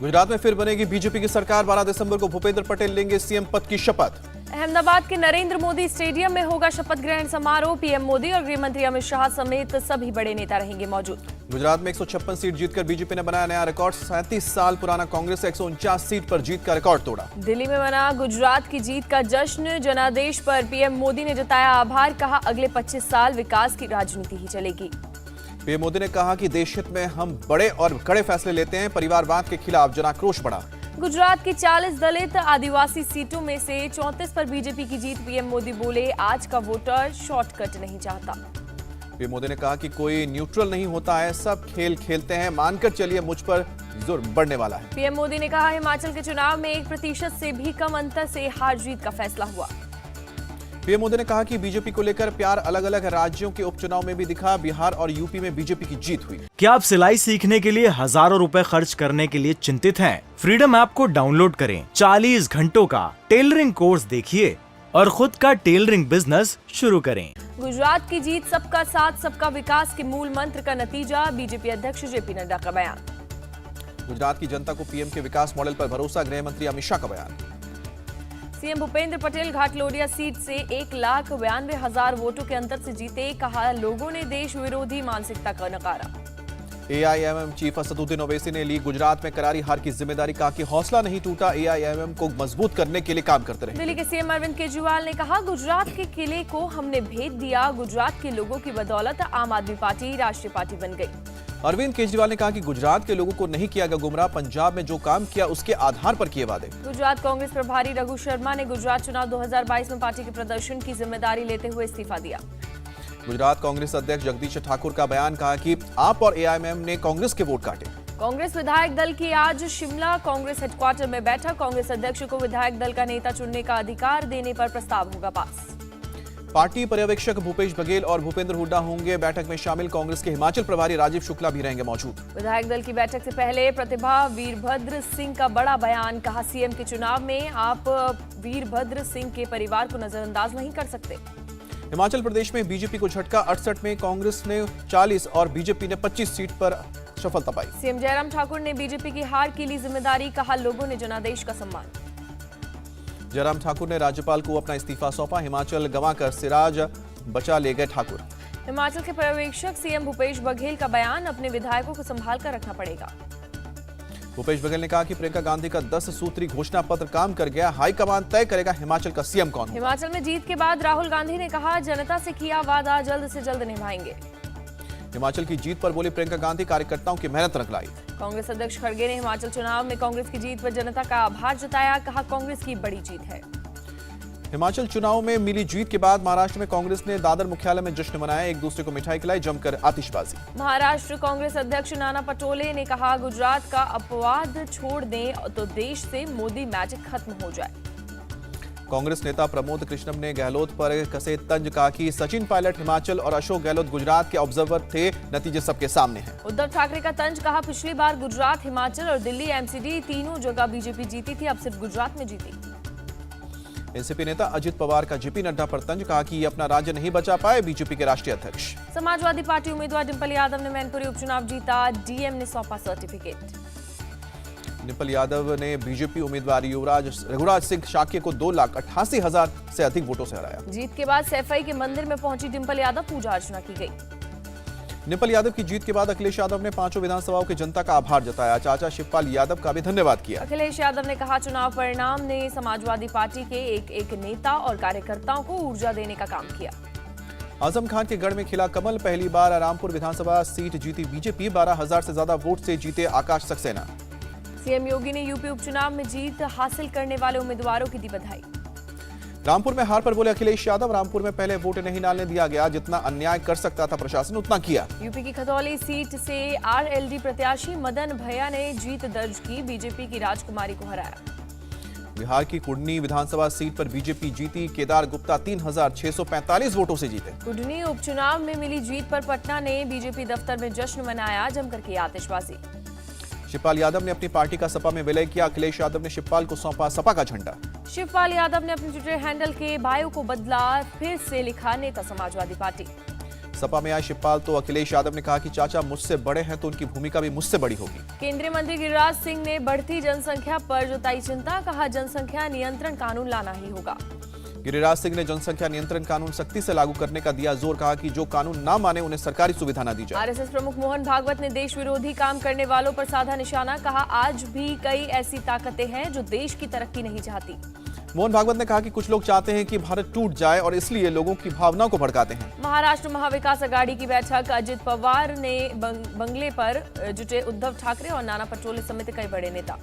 गुजरात में फिर बनेगी बीजेपी की सरकार। 12 दिसंबर को भूपेंद्र पटेल लेंगे सीएम पद की शपथ। अहमदाबाद के नरेंद्र मोदी स्टेडियम में होगा शपथ ग्रहण समारोह। पीएम मोदी और गृह मंत्री अमित शाह समेत सभी बड़े नेता रहेंगे मौजूद। गुजरात में 156 सीट जीतकर बीजेपी ने बनाया नया रिकॉर्ड। 37 साल पुराना कांग्रेस 149 सीट पर जीत का रिकॉर्ड तोड़ा। दिल्ली में मना गुजरात की जीत का जश्न। जनादेश पर पीएम मोदी ने जताया आभार। कहा अगले 25 साल विकास की राजनीति ही चलेगी। पीएम मोदी ने कहा कि देश हित में हम बड़े और कड़े फैसले लेते हैं। परिवारवाद के खिलाफ जनाक्रोश बढ़ा। गुजरात की 40 दलित आदिवासी सीटों में से 34 पर बीजेपी की जीत। पीएम मोदी बोले आज का वोटर शॉर्टकट नहीं चाहता। पीएम मोदी ने कहा कि कोई न्यूट्रल नहीं होता है, सब खेल खेलते हैं। मानकर चलिए मुझ पर जुर्म बढ़ने वाला है। पीएम मोदी ने कहा हिमाचल के चुनाव में 1% से भी कम अंतर से हार जीत का फैसला हुआ। पीएम मोदी ने कहा कि बीजेपी को लेकर प्यार अलग अलग राज्यों के उपचुनाव में भी दिखा। बिहार और यूपी में बीजेपी की जीत हुई। क्या आप सिलाई सीखने के लिए हजारों रुपए खर्च करने के लिए चिंतित हैं? फ्रीडम ऐप को डाउनलोड करें, 40 घंटों का टेलरिंग कोर्स देखिए और खुद का टेलरिंग बिजनेस शुरू करें। गुजरात की जीत सबका साथ सबका विकास के मूल मंत्र का नतीजा। बीजेपी अध्यक्ष जेपी नड्डा का बयान। गुजरात की जनता को पीएम के विकास मॉडल पर भरोसा। गृह मंत्री अमित शाह का बयान। सीएम भूपेंद्र पटेल घाटलोडिया सीट से 1,92,000 वोटों के अंतर से जीते। कहा लोगों ने देश विरोधी मानसिकता का नकारा। एआईएमएम चीफ असदुद्दीन ओवैसी ने ली गुजरात में करारी हार की जिम्मेदारी। कहा कि हौसला नहीं टूटा। एआईएमएम को मजबूत करने के लिए काम करते रहे। दिल्ली के सीएम अरविंद केजरीवाल ने कहा गुजरात के किले को हमने भेद दिया। गुजरात के लोगों की बदौलत आम आदमी पार्टी राष्ट्रीय पार्टी बन गई। अरविंद केजरीवाल ने कहा कि गुजरात के लोगों को नहीं किया गया गुमराह। पंजाब में जो काम किया उसके आधार पर किए वादे। गुजरात कांग्रेस प्रभारी रघु शर्मा ने गुजरात चुनाव 2022 में पार्टी के प्रदर्शन की जिम्मेदारी लेते हुए इस्तीफा दिया। गुजरात कांग्रेस अध्यक्ष जगदीश ठाकुर का बयान। कहा कि आप और एआईएमएम ने कांग्रेस के वोट काटे। कांग्रेस विधायक दल की आज शिमला कांग्रेस हेडक्वार्टर में बैठक। कांग्रेस अध्यक्ष को विधायक दल का नेता चुनने का अधिकार देने पर प्रस्ताव होगा पास। पार्टी पर्यवेक्षक भूपेश बघेल और भूपेंद्र हुड्डा होंगे बैठक में शामिल। कांग्रेस के हिमाचल प्रभारी राजीव शुक्ला भी रहेंगे मौजूद। विधायक दल की बैठक से पहले प्रतिभा वीरभद्र सिंह का बड़ा बयान। कहा सीएम के चुनाव में आप वीरभद्र सिंह के परिवार को नजरअंदाज नहीं कर सकते। हिमाचल प्रदेश में बीजेपी को झटका। 68 में कांग्रेस ने 40 और बीजेपी ने 25 सीट पर सफलता पाई। सीएम जयराम ठाकुर ने बीजेपी की हार की ली जिम्मेदारी। कहा लोगों ने जनादेश का सम्मान। जयराम ठाकुर ने राज्यपाल को अपना इस्तीफा सौंपा। हिमाचल गंवाकर सिराज बचा ले गए ठाकुर। हिमाचल के पर्यवेक्षक सीएम भूपेश बघेल का बयान। अपने विधायकों को संभाल कर रखना पड़ेगा। भूपेश बघेल ने कहा कि प्रियंका गांधी का 10 सूत्री घोषणा पत्र काम कर गया। हाईकमान तय करेगा हिमाचल का सीएम कौन। हिमाचल में जीत के बाद राहुल गांधी ने कहा जनता से किया वादा जल्द से जल्द निभाएंगे। हिमाचल की जीत पर बोली प्रियंका गांधी कार्यकर्ताओं की मेहनत रंग लाई। कांग्रेस अध्यक्ष खड़गे ने हिमाचल चुनाव में कांग्रेस की जीत पर जनता का आभार जताया। कहा कांग्रेस की बड़ी जीत है। हिमाचल चुनाव में मिली जीत के बाद महाराष्ट्र में कांग्रेस ने दादर मुख्यालय में जश्न मनाया। एक दूसरे को मिठाई खिलाई, जमकर आतिशबाजी। महाराष्ट्र कांग्रेस अध्यक्ष नाना पटोले ने कहा गुजरात का अपवाद छोड़ दें तो देश से मोदी मैजिक खत्म हो जाए। कांग्रेस नेता प्रमोद कृष्णम ने गहलोत पर कसे तंज। कहा कि सचिन पायलट हिमाचल और अशोक गहलोत गुजरात के ऑब्जर्वर थे। नतीजे सबके सामने हैं। उद्धव ठाकरे का तंज। कहा पिछली बार गुजरात हिमाचल और दिल्ली एमसीडी तीनों जगह बीजेपी जीती थी, अब सिर्फ गुजरात में जीती। एनसीपी नेता अजित पवार का जेपी नड्डा पर तंज। कहा कि ये अपना राज्य नहीं बचा पाए बीजेपी के राष्ट्रीय अध्यक्ष। समाजवादी पार्टी उम्मीदवार डिंपल यादव ने मैनपुरी उपचुनाव जीता। डीएम ने सौंपा सर्टिफिकेट। डिंपल यादव ने बीजेपी उम्मीदवार रघुराज सिंह शाक्य को 2,88,000 से अधिक वोटों से हराया। जीत के बाद सैफई के मंदिर में पहुंची डिंपल यादव। पूजा अर्चना की गई। डिंपल यादव की जीत के बाद अखिलेश यादव ने 5 विधानसभाओं की जनता का आभार जताया। चाचा शिवपाल यादव का भी धन्यवाद किया। अखिलेश यादव ने कहा चुनाव परिणाम ने समाजवादी पार्टी के एक नेता और कार्यकर्ताओं को ऊर्जा देने का काम किया। आजम खान के गढ़ में खिला कमल। पहली बार रामपुर विधानसभा सीट जीती बीजेपी। 12,000 से ज्यादा वोट से जीते आकाश सक्सेना। सीएम योगी ने यूपी उपचुनाव में जीत हासिल करने वाले उम्मीदवारों की दी बधाई। रामपुर में हार पर बोले अखिलेश यादव। रामपुर में पहले वोट नहीं डालने दिया गया। जितना अन्याय कर सकता था प्रशासन उतना किया। यूपी की खतौली सीट से आरएलडी प्रत्याशी मदन भैया ने जीत दर्ज की। बीजेपी की राजकुमारी को हराया। बिहार की कुडनी विधानसभा सीट पर बीजेपी जीती। केदार गुप्ता 3,645 वोटों से जीते। कुडनी उपचुनाव में मिली जीत पर पटना ने बीजेपी दफ्तर में जश्न मनाया। जमकर की आतिशबाजी। शिवपाल यादव ने अपनी पार्टी का सपा में विलय किया। अखिलेश यादव ने शिवपाल को सौंपा सपा का झंडा। शिवपाल यादव ने अपने ट्विटर हैंडल के बायो को बदला। फिर से लिखा नेता समाजवादी पार्टी। सपा में आए शिवपाल तो अखिलेश यादव ने कहा कि चाचा मुझसे बड़े हैं तो उनकी भूमिका भी मुझसे बड़ी होगी। केंद्रीय मंत्री गिरिराज सिंह ने बढ़ती जनसंख्या पर जताई चिंता, कहा जनसंख्या नियंत्रण कानून लाना ही होगा। गिरिराज सिंह ने जनसंख्या नियंत्रण कानून सख्ती से लागू करने का दिया जोर, कहा कि जो कानून ना माने उन्हें सरकारी सुविधा न दी जाए। आरएसएस प्रमुख मोहन भागवत ने देश विरोधी काम करने वालों पर साधा निशाना, कहा आज भी कई ऐसी ताकतें हैं जो देश की तरक्की नहीं चाहती। मोहन भागवत ने कहा कि कुछ लोग चाहते हैं कि भारत टूट जाए और इसलिए लोगों की भावनाओं को भड़काते हैं। महाराष्ट्र महाविकास अघाड़ी की बैठक, अजित पवार ने बंगले पर जुटे उद्धव ठाकरे और नाना पटोले समेत कई बड़े नेता।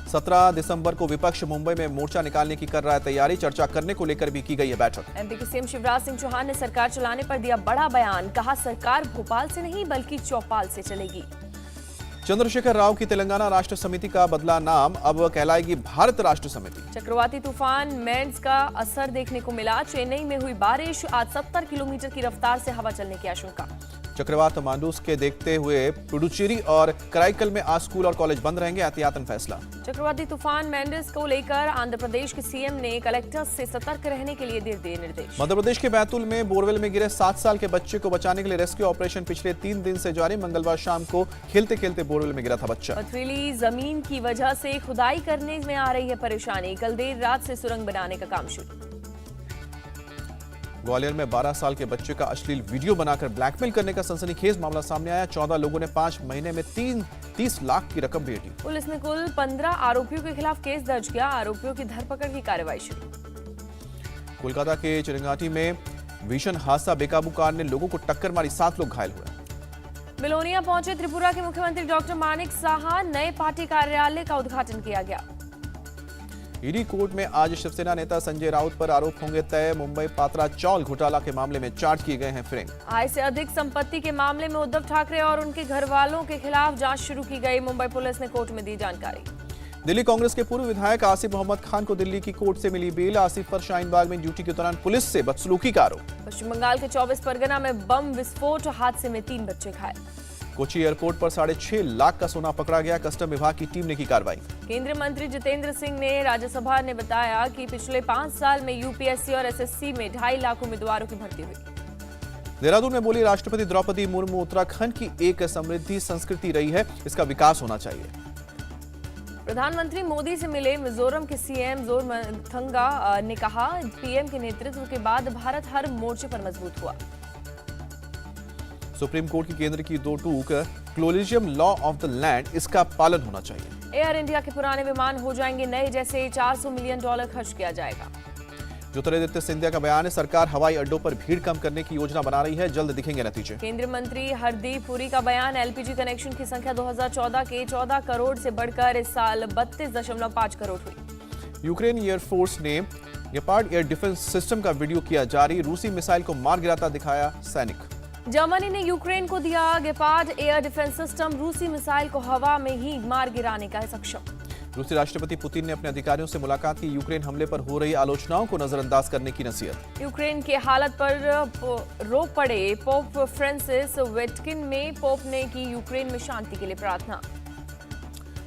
17 दिसंबर को विपक्ष मुंबई में मोर्चा निकालने की कर रहा है तैयारी, चर्चा करने को लेकर भी की गई है बैठक। एमपी के सीएम शिवराज सिंह चौहान ने सरकार चलाने पर दिया बड़ा बयान, कहा सरकार भोपाल से नहीं बल्कि चौपाल से चलेगी। चंद्रशेखर राव की तेलंगाना राष्ट्र समिति का बदला नाम, अब कहलाएगी भारत राष्ट्र समिति। चक्रवाती तूफान मेंड्स का असर देखने को मिला, चेन्नई में हुई बारिश, आज 70 किलोमीटर की रफ्तार से हवा चलने की आशंका। चक्रवात मांडूस के देखते हुए पुडुचेरी और कराईकल में आज स्कूल और कॉलेज बंद रहेंगे, एहतियातन फैसला। चक्रवाती तूफान मेंडिस को लेकर आंध्र प्रदेश के सीएम ने कलेक्टर्स से सतर्क रहने के लिए दिए निर्देश। मध्य प्रदेश के बैतूल में बोरवेल में गिरे 7 साल के बच्चे को बचाने के लिए रेस्क्यू ऑपरेशन पिछले 3 दिन से जारी। मंगलवार शाम को खेलते खेलते बोरवेल में गिरा था बच्चा। पथरीली जमीन की वजह से खुदाई करने में आ रही है परेशानी, कल देर रात से सुरंग बनाने का काम शुरू। ग्वालियर में 12 साल के बच्चे का अश्लील वीडियो बनाकर ब्लैकमेल करने का सनसनीखेज मामला सामने आया। 14 लोगों ने 5 महीने में 30 लाख की रकम भेजी। पुलिस ने कुल 15 आरोपियों के खिलाफ केस दर्ज किया, आरोपियों की धरपकड़ की कार्रवाई शुरू। कोलकाता के चिरंगाटी में भीषण हादसा, बेकाबू कार ने लोगों को टक्कर मारी, 7 लोग घायल हुए। बिलोनिया पहुंचे त्रिपुरा के मुख्यमंत्री डॉक्टर मानिक साहा, नए पार्टी कार्यालय का उद्घाटन किया गया। ईडी कोर्ट में आज शिवसेना नेता संजय राउत पर आरोप होंगे तय। मुंबई पात्रा चौल घोटाला के मामले में चार्ज किए गए हैं फ्रेम। आय से अधिक संपत्ति के मामले में उद्धव ठाकरे और उनके घर वालों के खिलाफ जांच शुरू की गई, मुंबई पुलिस ने कोर्ट में दी जानकारी। दिल्ली कांग्रेस के पूर्व विधायक आसिफ मोहम्मद खान को दिल्ली की कोर्ट से मिली बेल। आसिफ पर शाहीन बाग में ड्यूटी के दौरान पुलिस से बदसलूकी का आरोप। पश्चिम बंगाल के 24 परगना में बम विस्फोट, हादसे में 3 बच्चे घायल। कोची एयरपोर्ट पर 6.5 लाख का सोना पकड़ा गया, कस्टम विभाग की टीम ने की कार्रवाई। केंद्रीय मंत्री जितेंद्र सिंह ने राज्यसभा ने बताया कि पिछले 5 साल में यूपीएससी और एसएससी में 2.5 लाख उम्मीदवारों की भर्ती हुई। देहरादून में बोली राष्ट्रपति द्रौपदी मुर्मू, उत्तराखंड की एक समृद्धि संस्कृति रही है, इसका विकास होना चाहिए। प्रधानमंत्री मोदी से मिले मिजोरम के सीएम जोरमथंगा ने कहा, पीएम के नेतृत्व के बाद भारत हर मोर्चे पर मजबूत हुआ। सुप्रीम कोर्ट की केंद्र की 2 टूक, क्लोलिजियम लॉ ऑफ द लैंड, इसका पालन होना चाहिए। एयर इंडिया के पुराने विमान हो जाएंगे नए जैसे, $400 मिलियन खर्च किया जाएगा। ज्योतिरादित्य सिंधिया का बयान है, सरकार हवाई अड्डों पर भीड़ कम करने की योजना बना रही है, जल्द दिखेंगे नतीजे। केंद्रीय मंत्री हरदीप पुरी का बयान, एलपीजी कनेक्शन की संख्या 2014 के 14 करोड़ से बढ़कर इस साल 32.5 करोड़ हुई। यूक्रेन एयरफोर्स ने गेपार्ड एयर डिफेंस सिस्टम का वीडियो किया जारी, रूसी मिसाइल को मार गिराता दिखाया सैनिक। जर्मनी ने यूक्रेन को दिया गेपार्ड एयर डिफेंस सिस्टम, रूसी मिसाइल को हवा में ही मार गिराने का सक्षम। रूसी राष्ट्रपति पुतिन ने अपने अधिकारियों से मुलाकात की, यूक्रेन हमले पर हो रही आलोचनाओं को नजरअंदाज करने की नसीहत। यूक्रेन के हालत पर रोक पड़े पोप फ्रांसिस, वेटिकन में पोप ने की यूक्रेन में शांति के लिए प्रार्थना।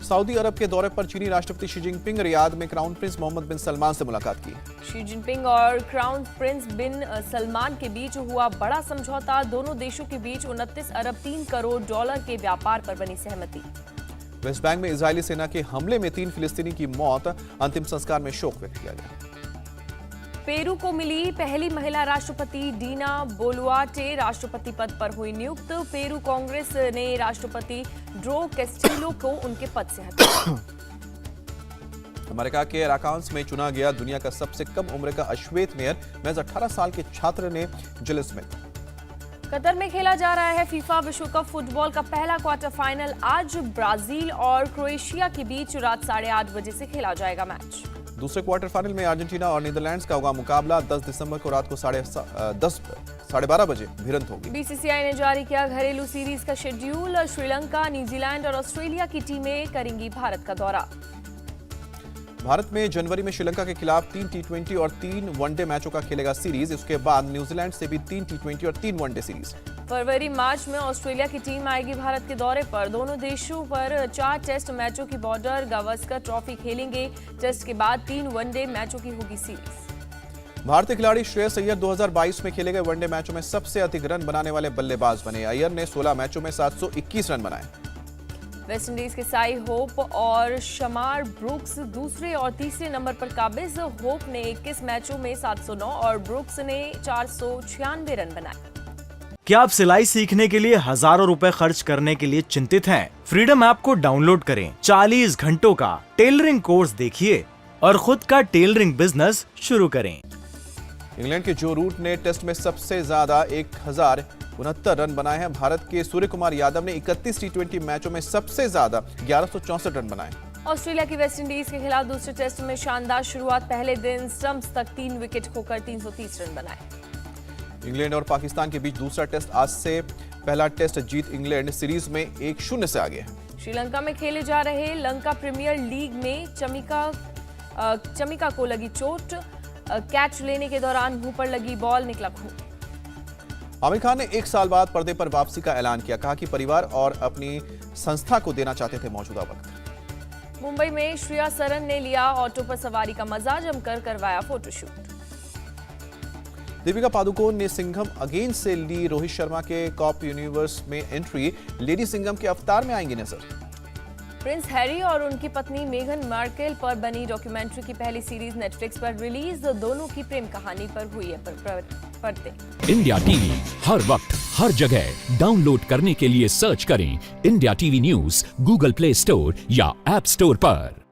सऊदी अरब के दौरे पर चीनी राष्ट्रपति शी जिनपिंग, रियाद में क्राउन प्रिंस मोहम्मद बिन सलमान से मुलाकात की। शी जिनपिंग और क्राउन प्रिंस बिन सलमान के बीच हुआ बड़ा समझौता, दोनों देशों के बीच 29 अरब 3 करोड़ डॉलर के व्यापार पर बनी सहमति। वेस्ट बैंक में इजरायली सेना के हमले में 3 फिलिस्तीनी की मौत, अंतिम संस्कार में शोक व्यक्त किया गया। पेरू को मिली पहली महिला राष्ट्रपति, डीना बोलुआर्टे राष्ट्रपति पद पर हुई नियुक्त। पेरू कांग्रेस ने राष्ट्रपति ड्रो कैस्टिलो को उनके पद से हटाया। अमेरिका के राकांस में चुना गया दुनिया का सबसे कम उम्र का अश्वेत मेयर, महज 18 साल के छात्र ने जिल स्मिथ। कतर में खेला जा रहा है फीफा विश्व कप फुटबॉल का पहला क्वार्टर फाइनल, आज ब्राजील और क्रोएशिया के बीच रात 8:30 बजे से खेला जाएगा मैच। दूसरे क्वार्टर फाइनल में अर्जेंटीना और नीदरलैंड्स का होगा मुकाबला, 10 दिसंबर को रात को 12:30 बजे भिड़ंत होगी। बीसीसीआई ने जारी किया घरेलू सीरीज का शेड्यूल, श्रीलंका, न्यूजीलैंड और ऑस्ट्रेलिया की टीमें करेंगी भारत का दौरा। भारत में जनवरी में श्रीलंका के खिलाफ 3 टी20 और 3 वनडे मैचों का खेलेगा सीरीज, इसके बाद न्यूजीलैंड से भी 3 टी20 और 3 वनडे सीरीज। फरवरी मार्च में ऑस्ट्रेलिया की टीम आएगी भारत के दौरे पर, दोनों देशों पर 4 टेस्ट मैचों की बॉर्डर गावस्कर ट्रॉफी खेलेंगे। टेस्ट के बाद 3 वनडे मैचों की होगी सीरीज। भारतीय खिलाड़ी श्रेयस अय्यर 2022 में खेले गए वनडे मैचों में सबसे अधिक रन बनाने वाले बल्लेबाज बने। अय्यर ने 16 मैचों में 721 रन बनाए। वेस्टइंडीज के साई होप और शमार ब्रुक्स दूसरे और तीसरे नंबर पर काबिज। होप ने 21 मैचों में 709 और ब्रुक्स ने 496 रन बनाए। क्या आप सिलाई सीखने के लिए हजारों रुपए खर्च करने के लिए चिंतित हैं? फ्रीडम ऐप को डाउनलोड करें, 40 घंटों का टेलरिंग कोर्स देखिए और खुद का टेलरिंग बिजनेस शुरू करें। इंग्लैंड के जो रूट ने टेस्ट में सबसे ज्यादा 1069 रन बनाए हैं। भारत के सूर्य कुमार यादव ने 31 टी20 मैचों में सबसे ज्यादा 1164 रन बनाए। ऑस्ट्रेलिया की वेस्टइंडीज के खिलाफ दूसरे टेस्ट में शानदार शुरुआत। पहले दिन स्टंप्स तक 3 विकेट खोकर 330 रन बनाए। इंग्लैंड और पाकिस्तान के बीच दूसरा टेस्ट आज से। पहला टेस्ट जीत इंग्लैंड सीरीज में 1-0 से आगे है। श्रीलंका में खेले जा रहे लंका प्रीमियर लीग में चमिका को लगी चोट। कैच लेने के दौरान मुंह पर लगी बॉल निकला खून। आमिर खान ने 1 साल बाद पर्दे पर वापसी का ऐलान किया। कहा कि परिवार और अपनी संस्था को देना चाहते थे मौजूदा वक्त। मुंबई में श्रेया सरन ने लिया ऑटो पर सवारी का मजा, जमकर करवाया फोटोशूट। दीपिका पादुकोण ने सिंघम अगेन से ली रोहित शर्मा के कॉप यूनिवर्स में एंट्री। लेडी सिंघम के अवतार में आएंगी नजर। प्रिंस हैरी और उनकी पत्नी मेघन मार्केल पर बनी डॉक्यूमेंट्री की पहली सीरीज नेटफ्लिक्स पर रिलीज। दोनों की प्रेम कहानी पर हुई है पर्दे। इंडिया टीवी हर वक्त हर जगह डाउनलोड करने के लिए सर्च करें India TV news Google play store या ऐप स्टोर पर।